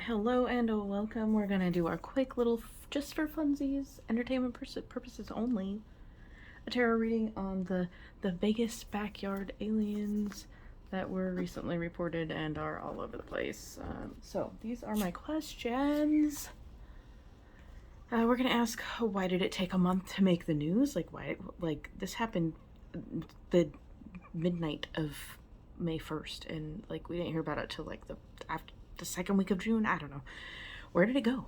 Hello and welcome. We're gonna do our quick little, just for funsies, entertainment purposes only, a tarot reading on the Vegas backyard aliens that were recently reported and are all over the place. So these are my questions. We're gonna ask, why did it take a month to make the news? Like this happened the midnight of May 1st, and like we didn't hear about it till like after the second week of June. I don't know. Where did it go?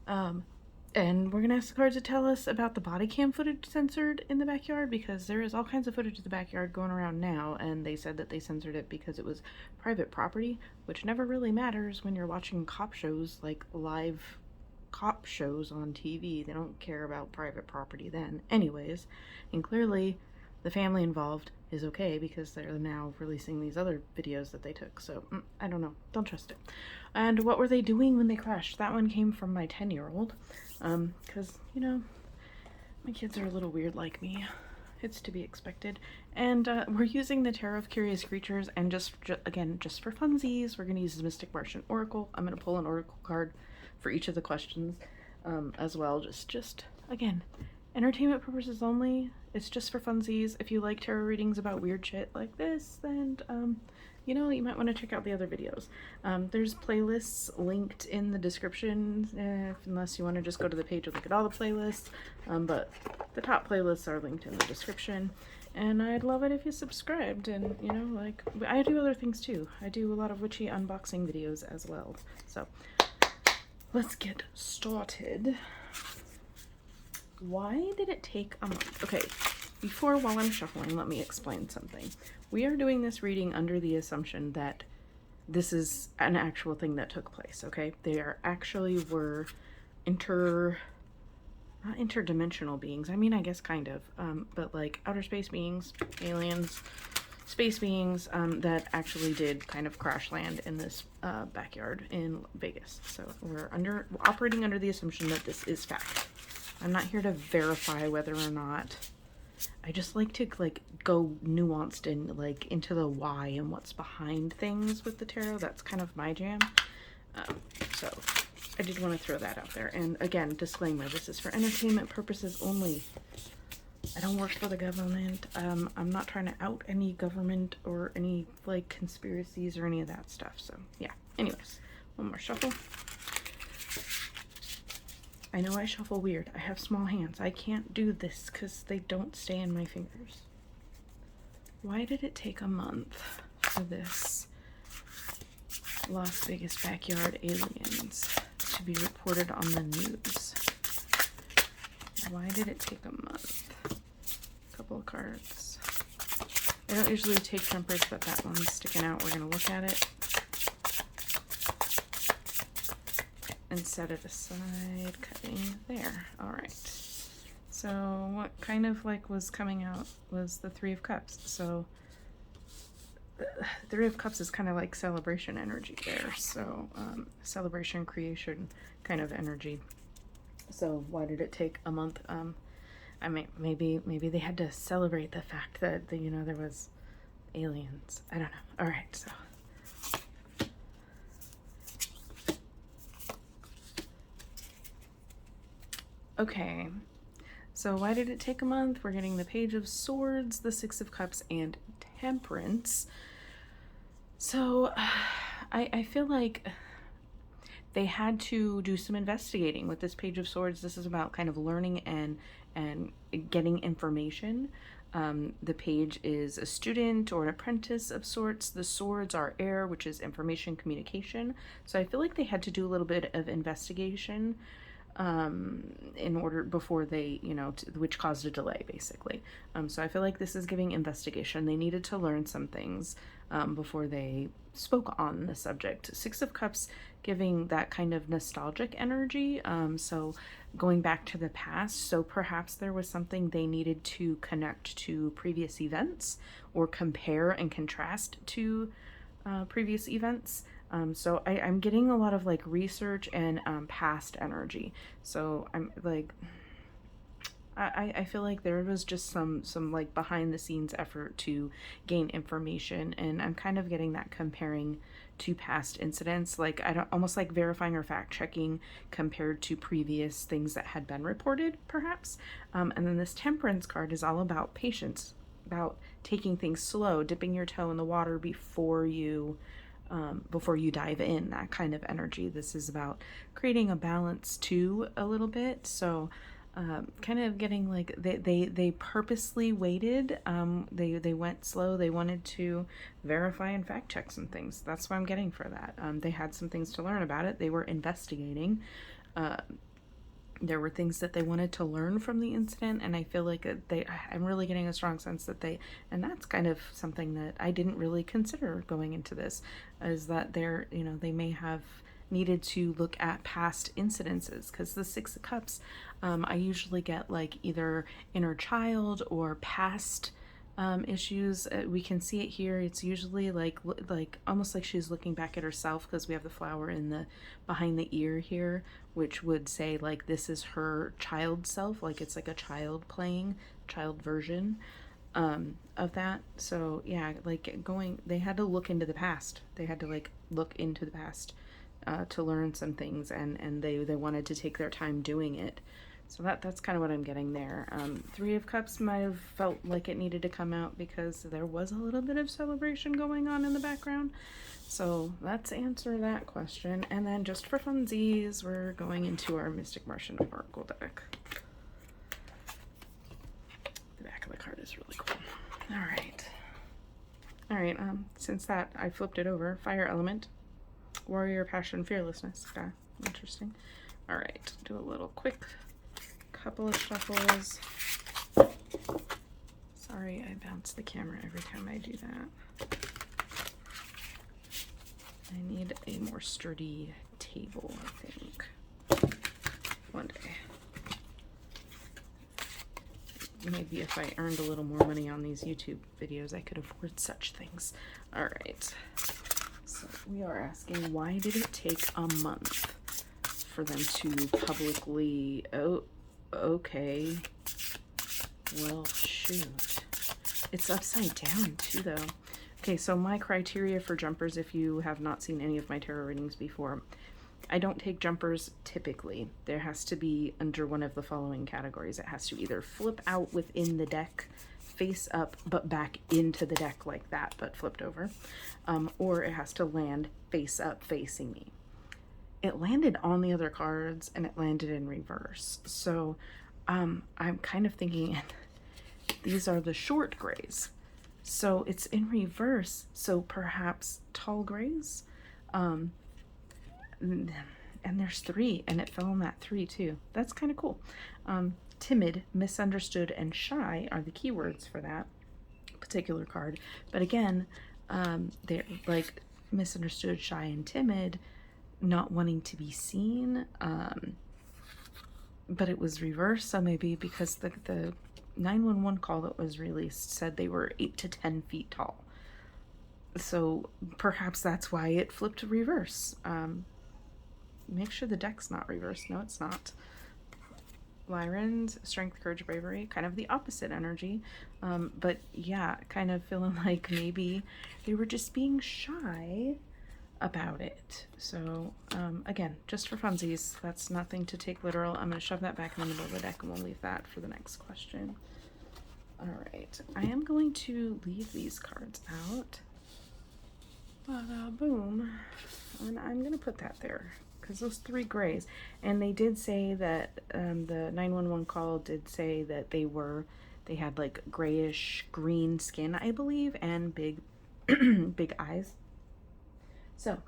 And we're gonna ask the cards to tell us about the body cam footage censored in the backyard, because there is all kinds of footage of the backyard going around now, and they said that they censored it because it was private property, which never really matters when you're watching cop shows, like live cop shows on TV. They don't care about private property then. Anyways, and clearly the family involved is okay because they're now releasing these other videos that they took. So I don't know. Don't trust it. And what were they doing when they crashed? That one came from my 10-year-old. Because, you know, my kids are a little weird like me. It's to be expected. And we're using the Tarot of Curious Creatures, and again, just for funsies, we're going to use the Mystic Martian Oracle. I'm going to pull an oracle card for each of the questions as well. Just again, entertainment purposes only. It's just for funsies. If you like tarot readings about weird shit like this, then you know, you might want to check out the other videos. There's playlists linked in the description, unless you want to just go to the page and look at all the playlists. But the top playlists are linked in the description. And I'd love it if you subscribed. And, you know, like, I do other things too. I do a lot of witchy unboxing videos as well. So let's get started. Why did it take a month? Okay, while I'm shuffling, let me explain something. We are doing this reading under the assumption that this is an actual thing that took place, okay? They were not interdimensional beings. I mean, I guess kind of, but like outer space beings, aliens, space beings that actually did kind of crash land in this backyard in Vegas. So we're operating under the assumption that this is fact. I'm not here to verify whether or not. I just like to like go nuanced and like into the why and what's behind things with the tarot. That's kind of my jam. So I did want to throw that out there. And again, disclaimer, this is for entertainment purposes only. I don't work for the government. I'm not trying to out any government or any like conspiracies or any of that stuff. So yeah, anyways, one more shuffle. I know I shuffle weird. I have small hands. I can't do this because they don't stay in my fingers. Why did it take a month for this Las Vegas backyard aliens to be reported on the news? Why did it take a month? A couple of cards. I don't usually take jumpers, but that one's sticking out. We're going to look at it and set it aside, cutting there. All right. So what kind of like was coming out was the Three of Cups. So the Three of Cups is kind of like celebration energy there. So celebration, creation kind of energy. So why did it take a month? I mean, maybe they had to celebrate the fact that you know, there was aliens. I don't know. All right, so. Okay, so why did it take a month? We're getting the Page of Swords, the Six of Cups, and Temperance. So I feel like they had to do some investigating with this Page of Swords. This is about kind of learning and getting information. The page is a student or an apprentice of sorts. The swords are air, which is information communication. So I feel like they had to do a little bit of investigation in order before they, you know, which caused a delay basically. So I feel like this is giving investigation. They needed to learn some things before they spoke on the subject. Six of Cups giving that kind of nostalgic energy. So going back to the past. So perhaps there was something they needed to connect to previous events or compare and contrast to previous events. So I'm getting a lot of like research and past energy. So I'm like, I feel like there was just some like behind the scenes effort to gain information, and I'm kind of getting that comparing to past incidents, like I don't, almost like verifying or fact checking compared to previous things that had been reported, perhaps. And then this temperance card is all about patience, about taking things slow, dipping your toe in the water before you dive in, that kind of energy. This is about creating a balance too, a little bit. So kind of getting like they purposely waited. They went slow. They wanted to verify and fact check some things. That's what I'm getting for that. They had some things to learn about it. They were investigating. There were things that they wanted to learn from the incident, and I feel like I'm really getting a strong sense that and that's kind of something that I didn't really consider going into this, is that they may have needed to look at past incidences, because the Six of Cups, I usually get like either inner child or past issues. We can see it here. It's usually like almost like she's looking back at herself, because we have the flower in the behind the ear here, which would say like this is her child self, like it's like a child playing, child version of that. So yeah, like they had to look into the past. They had to like look into the past to learn some things, and they wanted to take their time doing it. So that's kind of what I'm getting there. Three of Cups might have felt like it needed to come out because there was a little bit of celebration going on in the background. So let's answer that question. And then just for funsies, we're going into our Mystic Martian Oracle deck. The back of the card is really cool. All right. Since that, I flipped it over. Fire element, warrior, passion, fearlessness. Okay, interesting. All right, do a little quick couple of shuffles. Sorry, I bounce the camera every time I do that. I need a more sturdy table, I think. One day. Maybe if I earned a little more money on these YouTube videos, I could afford such things. All right. So we are asking, why did it take a month for them to publicly... Oh, okay. Well, shoot. It's upside down, too, though. Okay, so my criteria for jumpers, if you have not seen any of my tarot readings before, I don't take jumpers typically. There has to be under one of the following categories. It has to either flip out within the deck, face up, but back into the deck like that, but flipped over, or it has to land face up facing me. It landed on the other cards, and it landed in reverse. So I'm kind of thinking these are the short grays. So it's in reverse, so perhaps tall grays. And there's 3, and it fell on that 3 too. That's kind of cool. Timid, misunderstood, and shy are the keywords for that particular card. But again, they're like misunderstood, shy, and timid, not wanting to be seen. But it was reversed, so maybe because the 911 call that was released said they were 8 to 10 feet tall. So perhaps that's why it flipped reverse. Make sure the deck's not reversed. No, it's not. Lyran's strength, courage, bravery, kind of the opposite energy. But yeah, kind of feeling like maybe they were just being shy about it. So again, just for funsies, that's nothing to take literal. I'm going to shove that back in the middle of the deck, and we'll leave that for the next question. All right, I am going to leave these cards out. Boom. And I'm going to put that there, because those 3 grays, and they did say that the 911 call did say that they had like grayish green skin, I believe, and big big eyes. So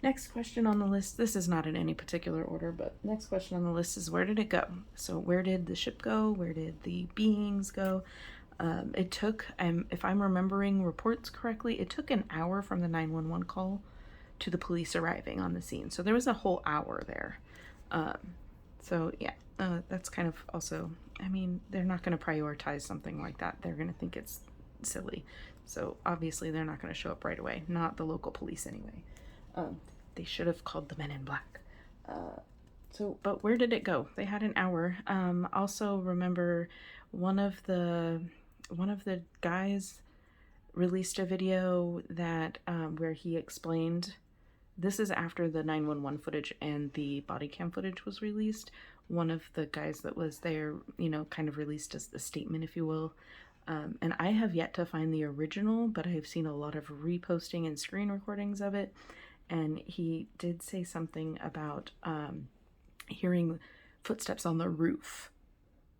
next question on the list, this is not in any particular order, but next question on the list is, where did it go? So where did the ship go? Where did the beings go? It took, if I'm remembering reports correctly, it took an hour from the 911 call to the police arriving on the scene. So there was a whole hour there. So yeah, that's kind of also, I mean, they're not going to prioritize something like that. They're going to think it's silly. So obviously they're not going to show up right away. Not the local police anyway. They should have called the men in black. But where did it go? They had an hour. Also remember one of the guys released a video that where he explained this is after the 911 footage and the body cam footage was released. One of the guys that was there, you know, kind of released as a statement, if you will. And I have yet to find the original, but I have seen a lot of reposting and screen recordings of it. And he did say something about hearing footsteps on the roof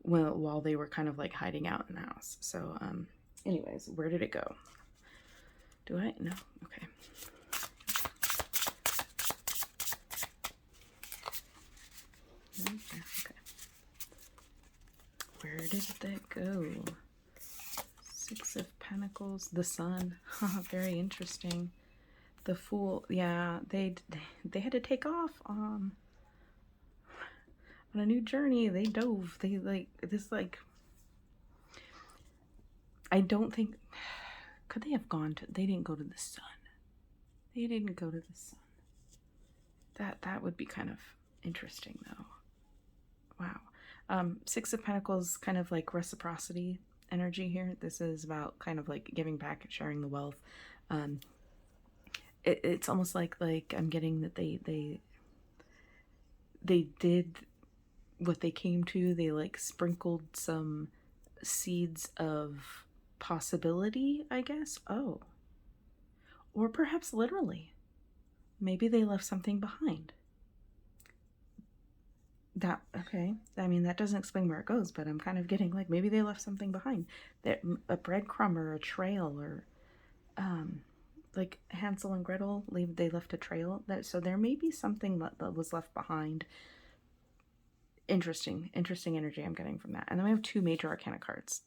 while they were kind of like hiding out in the house. So, anyways, where did it go? Do I? No. Okay. Okay. Where did that go? Six of Pentacles, the Sun. Very interesting. The Fool. Yeah, they had to take off on a new journey. They dove. They I don't think, could they have gone to, they didn't go to the sun. They didn't go to the sun. That would be kind of interesting though. Wow. Six of Pentacles, kind of like reciprocity energy here. This is about kind of like giving back and sharing the wealth. It's almost like I'm getting that they did what they came to. They like sprinkled some seeds of possibility, I guess. Oh. Or perhaps literally. Maybe they left something behind. That, okay. I mean, that doesn't explain where it goes, but I'm kind of getting like maybe they left something behind. That a breadcrumb or a trail, or like Hansel and Gretel, they left a trail. So there may be something that was left behind. Interesting energy I'm getting from that. And then we have two major arcana cards.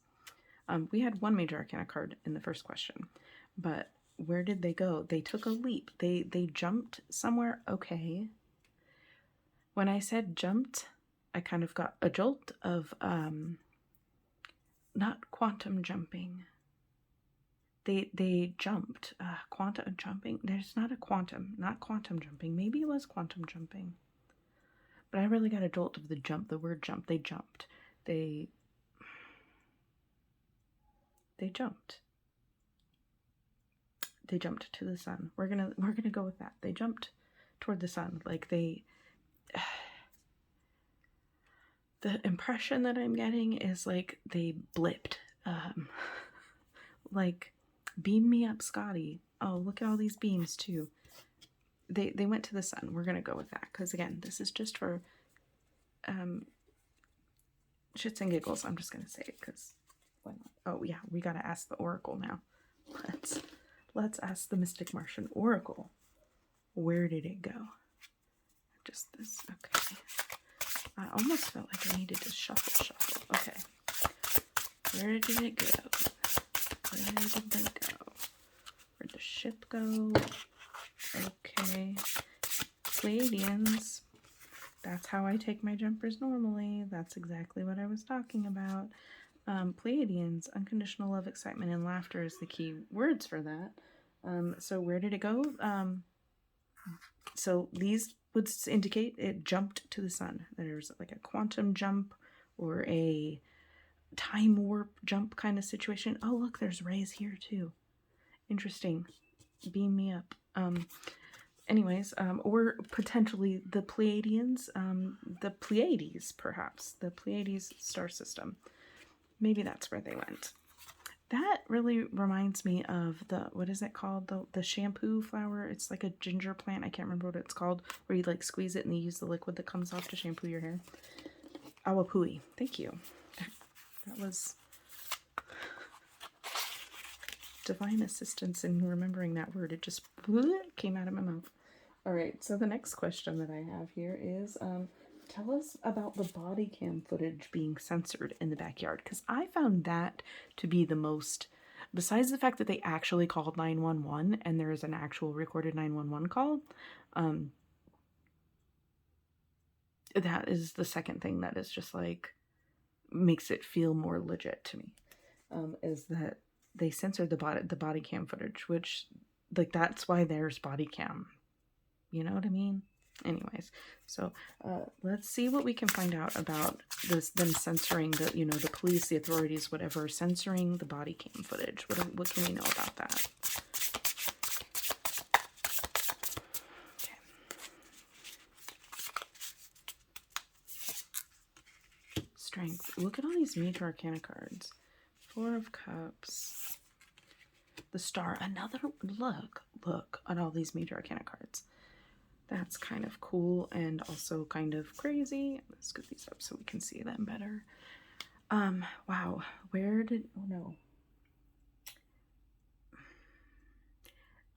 We had one major arcana card in the first question, but where did they go? They took a leap. They jumped somewhere. Okay. When I said jumped, I kind of got a jolt of not quantum jumping. They jumped. Quantum jumping. There's not quantum jumping. Maybe it was quantum jumping. But I really got a jolt of the jump, the word jump. They jumped. They jumped. They jumped to the sun. We're gonna go with that. They jumped toward the sun. Like the impression that I'm getting is like they blipped. Like, beam me up, Scotty. Oh, look at all these beams too. They went to the sun. We're gonna go with that because again, this is just for shits and giggles. I'm just gonna say it because why not? Oh yeah, we gotta ask the Oracle now. Let's ask the Mystic Martian Oracle. Where did it go? Just this. Okay. I almost felt like I needed to shuffle. Okay. Where did it go? Where did they go? Where'd the ship go? Okay. Pleiadians. That's how I take my jumpers normally. That's exactly what I was talking about. Pleiadians, unconditional love, excitement, and laughter is the key words for that. So where did it go? So these would indicate it jumped to the sun. There's like a quantum jump or a time warp jump kind of situation. Oh, look, there's rays here too. Interesting. Beam me up. Anyways, or potentially the Pleiadians, the Pleiades, perhaps. The Pleiades star system. Maybe that's where they went. That really reminds me of the, what is it called? The shampoo flower. It's like a ginger plant. I can't remember what it's called. Where you like squeeze it and you use the liquid that comes off to shampoo your hair. Awapui. Thank you. That was divine assistance in remembering that word. It just came out of my mouth. All right. So the next question that I have here is, tell us about the body cam footage being censored in the backyard, because I found that to be the most, besides the fact that they actually called 911 and there is an actual recorded 911 call, that is the second thing that is just like, makes it feel more legit to me, is that they censored the body cam footage, which, like, that's why there's body cam. You know what I mean? Anyways, so let's see what we can find out about them censoring the, you know, the police, the authorities, whatever, censoring the body cam footage. What can we know about that? strength. Look at all these Major Arcana cards. Four of Cups. The Star. Another look at all these Major Arcana cards. That's kind of cool and also kind of crazy. Let's scoot these up so we can see them better. Wow. Where did... Oh, no.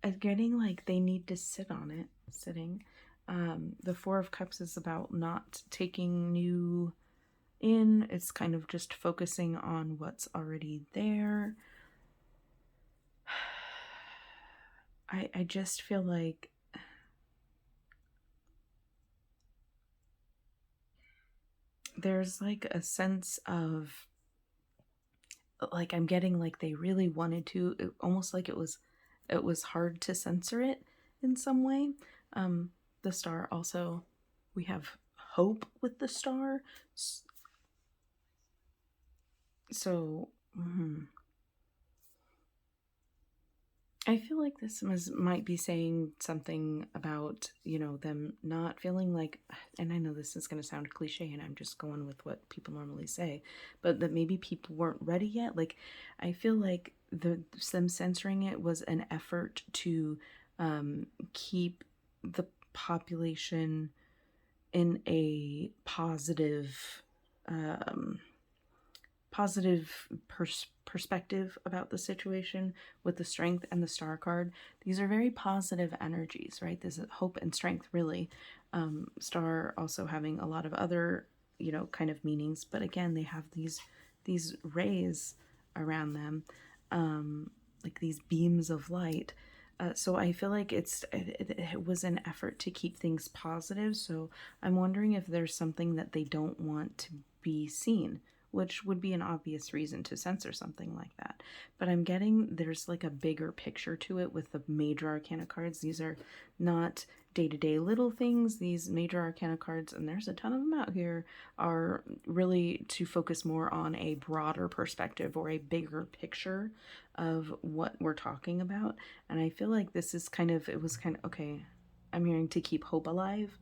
I'm getting like they need to sit on it. Sitting. The Four of Cups is about not taking new in. It's kind of just focusing on what's already there. I just feel like there's like a sense of like I'm getting like they really wanted to, almost like it was hard to censor it in some way. The Star also, we have hope with the Star. So I feel like this might be saying something about, you know, them not feeling like, and I know this is going to sound cliche and I'm just going with what people normally say, but that maybe people weren't ready yet. Like, I feel like them censoring it was an effort to keep the population in a positive perspective about the situation with the Strength and the Star card. These are very positive energies, right? This is hope and strength, really. Star also having a lot of other, you know, kind of meanings, but again, they have these rays around them, like these beams of light. So I feel like it was an effort to keep things positive. So I'm wondering if there's something that they don't want to be seen, which would be an obvious reason to censor something like that. But I'm getting there's like a bigger picture to it with the Major Arcana cards. These are not day-to-day little things. These Major Arcana cards, and there's a ton of them out here, are really to focus more on a broader perspective or a bigger picture of what we're talking about. And I feel like this is kind of, it was kind of, okay, I'm hearing to keep hope alive.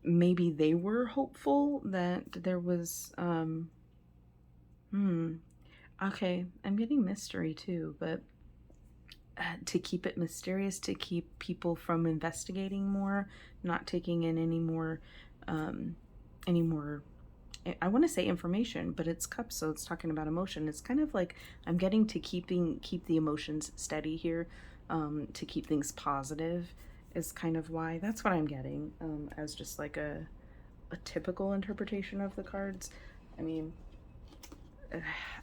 Maybe they were hopeful that there was okay, I'm getting mystery too, but to keep it mysterious, to keep people from investigating more, not taking in any more I want to say information, but it's cups, so it's talking about emotion. It's kind of like I'm getting to keep the emotions steady here, to keep things positive is kind of why. That's what I'm getting, as just like a typical interpretation of the cards. I mean,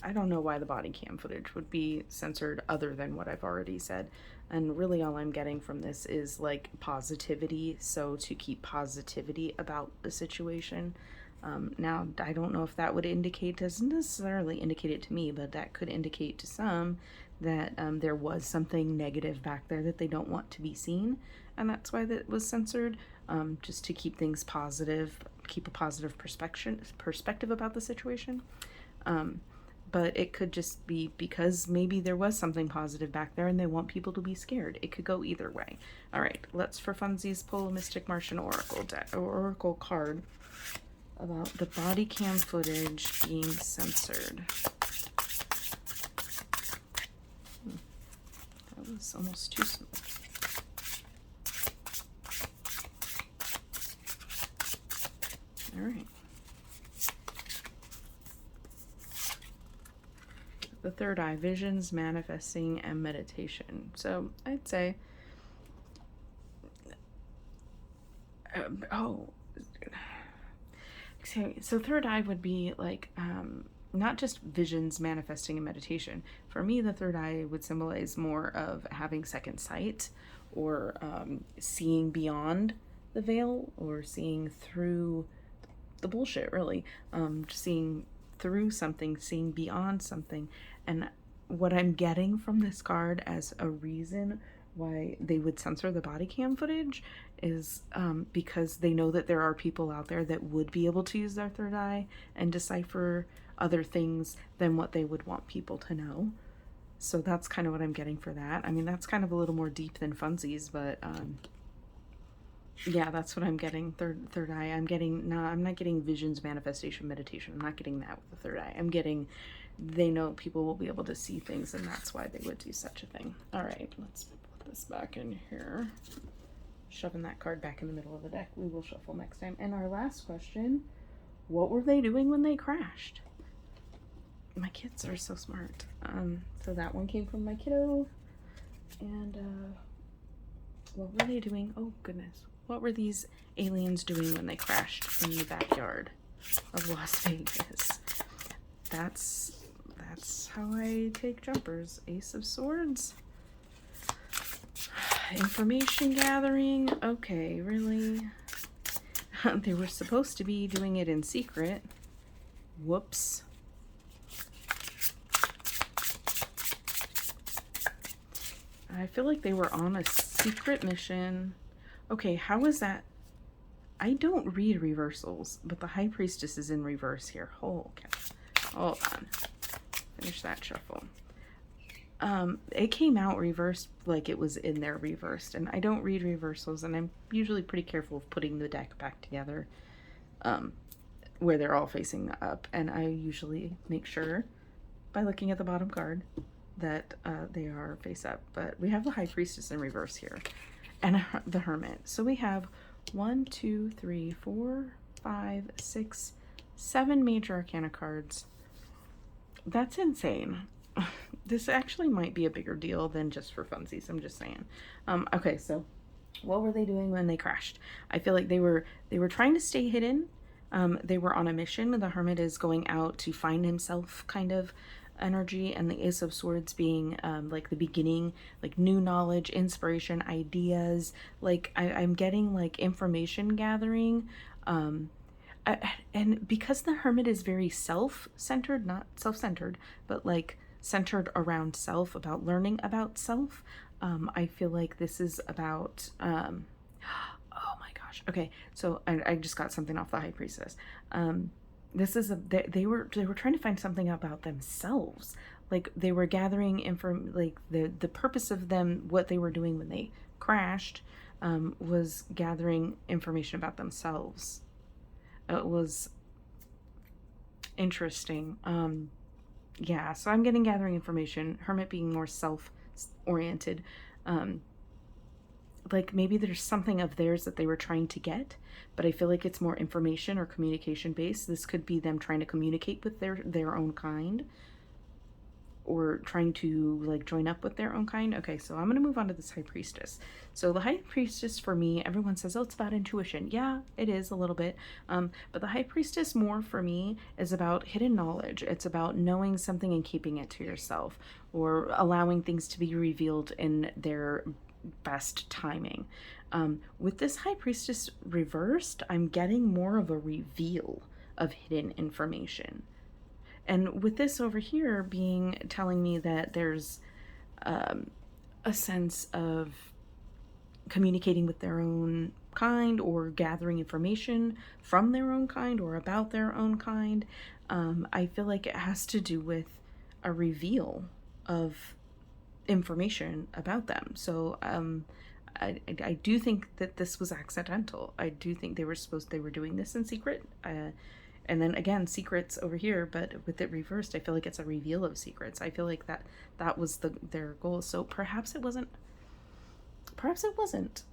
I don't know why the body cam footage would be censored other than what I've already said. And really all I'm getting from this is like positivity. So to keep positivity about the situation. Now, I don't know if that would indicate, doesn't necessarily indicate it to me, but that could indicate to some that there was something negative back there that they don't want to be seen. And that's why that was censored, just to keep things positive, keep a positive perspective about the situation. But it could just be because maybe there was something positive back there and they want people to be scared. It could go either way. All right, let's for funsies pull a Mystic Martian Oracle card about the body cam footage being censored. That was almost too smooth. All right. The third eye, visions, manifesting, and meditation. So I'd say, so third eye would be like, not just visions, manifesting, and meditation. For me, the third eye would symbolize more of having second sight, or seeing beyond the veil, or seeing through the bullshit, really. Seeing through something, seeing beyond something. And what I'm getting from this card as a reason why they would censor the body cam footage is because they know that there are people out there that would be able to use their third eye and decipher other things than what they would want people to know. So that's kind of what I'm getting for that. I mean, that's kind of a little more deep than funsies, but Yeah, that's what I'm getting. Third eye. I'm not getting visions, manifestation, meditation. I'm not getting that with the third eye. I'm getting they know people will be able to see things, and that's why they would do such a thing. All right, let's put this back in here. Shoving that card back in the middle of the deck. We will shuffle next time. And our last question, what were they doing when they crashed? My kids are so smart. So that one came from my kiddo. And what were they doing? Oh goodness. What were these aliens doing when they crashed in the backyard of Las Vegas? That's how I take jumpers. Ace of Swords. Information gathering. Okay, really? They were supposed to be doing it in secret. Whoops. I feel like they were on a secret mission. Okay, how is that? I don't read reversals, but the High Priestess is in reverse here. Okay. Hold on. Finish that shuffle. It came out reversed like it was in there reversed, and I don't read reversals, and I'm usually pretty careful of putting the deck back together where they're all facing up, and I usually make sure by looking at the bottom card that they are face up. But we have the High Priestess in reverse here and the Hermit. So we have 1, 2, 3, 4, 5, 6, 7 major arcana cards. That's insane. This actually might be a bigger deal than just for funsies. I'm just saying. Okay, so what were they doing when they crashed? I feel like they were trying to stay hidden. They were on a mission. The Hermit is going out to find himself, kind of energy, and the Ace of Swords being like the beginning, like new knowledge, inspiration, ideas. Like I'm getting like information gathering. And because the Hermit is very self-centered, not self-centered, but like centered around self, about learning about self, I feel like this is about oh my gosh. Okay, so I just got something off the High Priestess. This is they were trying to find something about themselves. Like they were gathering like the purpose of them, what they were doing when they crashed, was gathering information about themselves. It was interesting. Yeah, so I'm getting gathering information. Hermit being more self-oriented. Like maybe there's something of theirs that they were trying to get, but I feel like it's more information or communication based. This could be them trying to communicate with their own kind, or trying to like join up with their own kind. Okay, so I'm gonna move on to this High Priestess. So the High Priestess, for me, everyone says, oh, it's about intuition. Yeah, it is a little bit. But the High Priestess more for me is about hidden knowledge. It's about knowing something and keeping it to yourself, or allowing things to be revealed in their best timing. With this High Priestess reversed, I'm getting more of a reveal of hidden information. And with this over here being telling me that there's a sense of communicating with their own kind, or gathering information from their own kind or about their own kind, I feel like it has to do with a reveal of information about them. So I do think that this was accidental. I do think they were doing this in secret. And then again, secrets over here, but with it reversed, I feel like it's a reveal of secrets. I feel like that was their goal. So perhaps it wasn't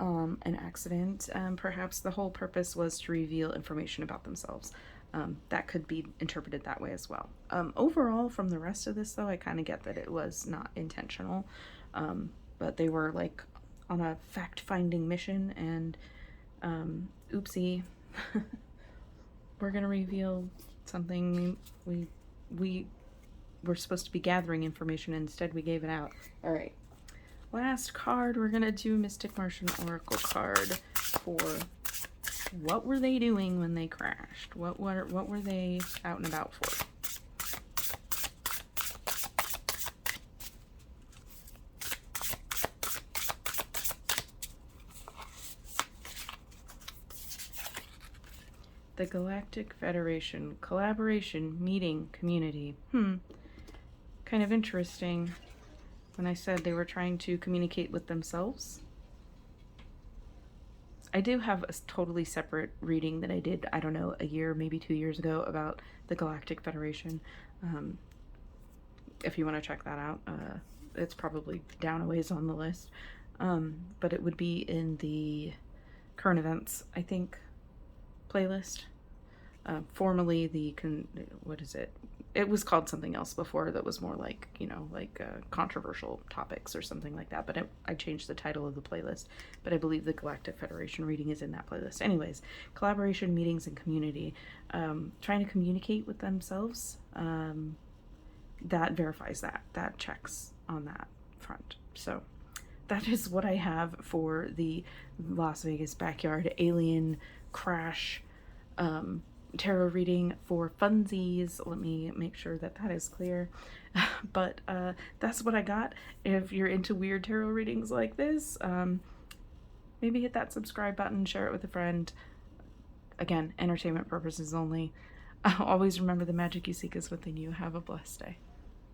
an accident. Perhaps the whole purpose was to reveal information about themselves. That could be interpreted that way as well. Overall, from the rest of this, though, I kind of get that it was not intentional, but they were like on a fact-finding mission, and oopsie. We're gonna reveal something we were supposed to be gathering information, and instead we gave it out. All right, last card, we're gonna do Mystic Martian Oracle card for what were they doing when they crashed? What were they out and about for? The Galactic Federation, collaboration, meeting, community. Kind of interesting. When I said they were trying to communicate with themselves, I do have a totally separate reading that I did, I don't know, a year, maybe 2 years ago about the Galactic Federation. If you want to check that out, it's probably down a ways on the list. But it would be in the current events, I think, playlist. Formerly the, what is it? It was called something else before that was more like, controversial topics or something like that. But I changed the title of the playlist. But I believe the Galactic Federation reading is in that playlist. Anyways, collaboration, meetings, and community. Trying to communicate with themselves. That verifies that. That checks on that front. So that is what I have for the Las Vegas Backyard Alien Crash tarot reading for funsies. Let me make sure that that is clear. But that's what I got. If you're into weird tarot readings like this, maybe hit that subscribe button, share it with a friend. Again, entertainment purposes only. Always remember the magic you seek is within you. Have a blessed day.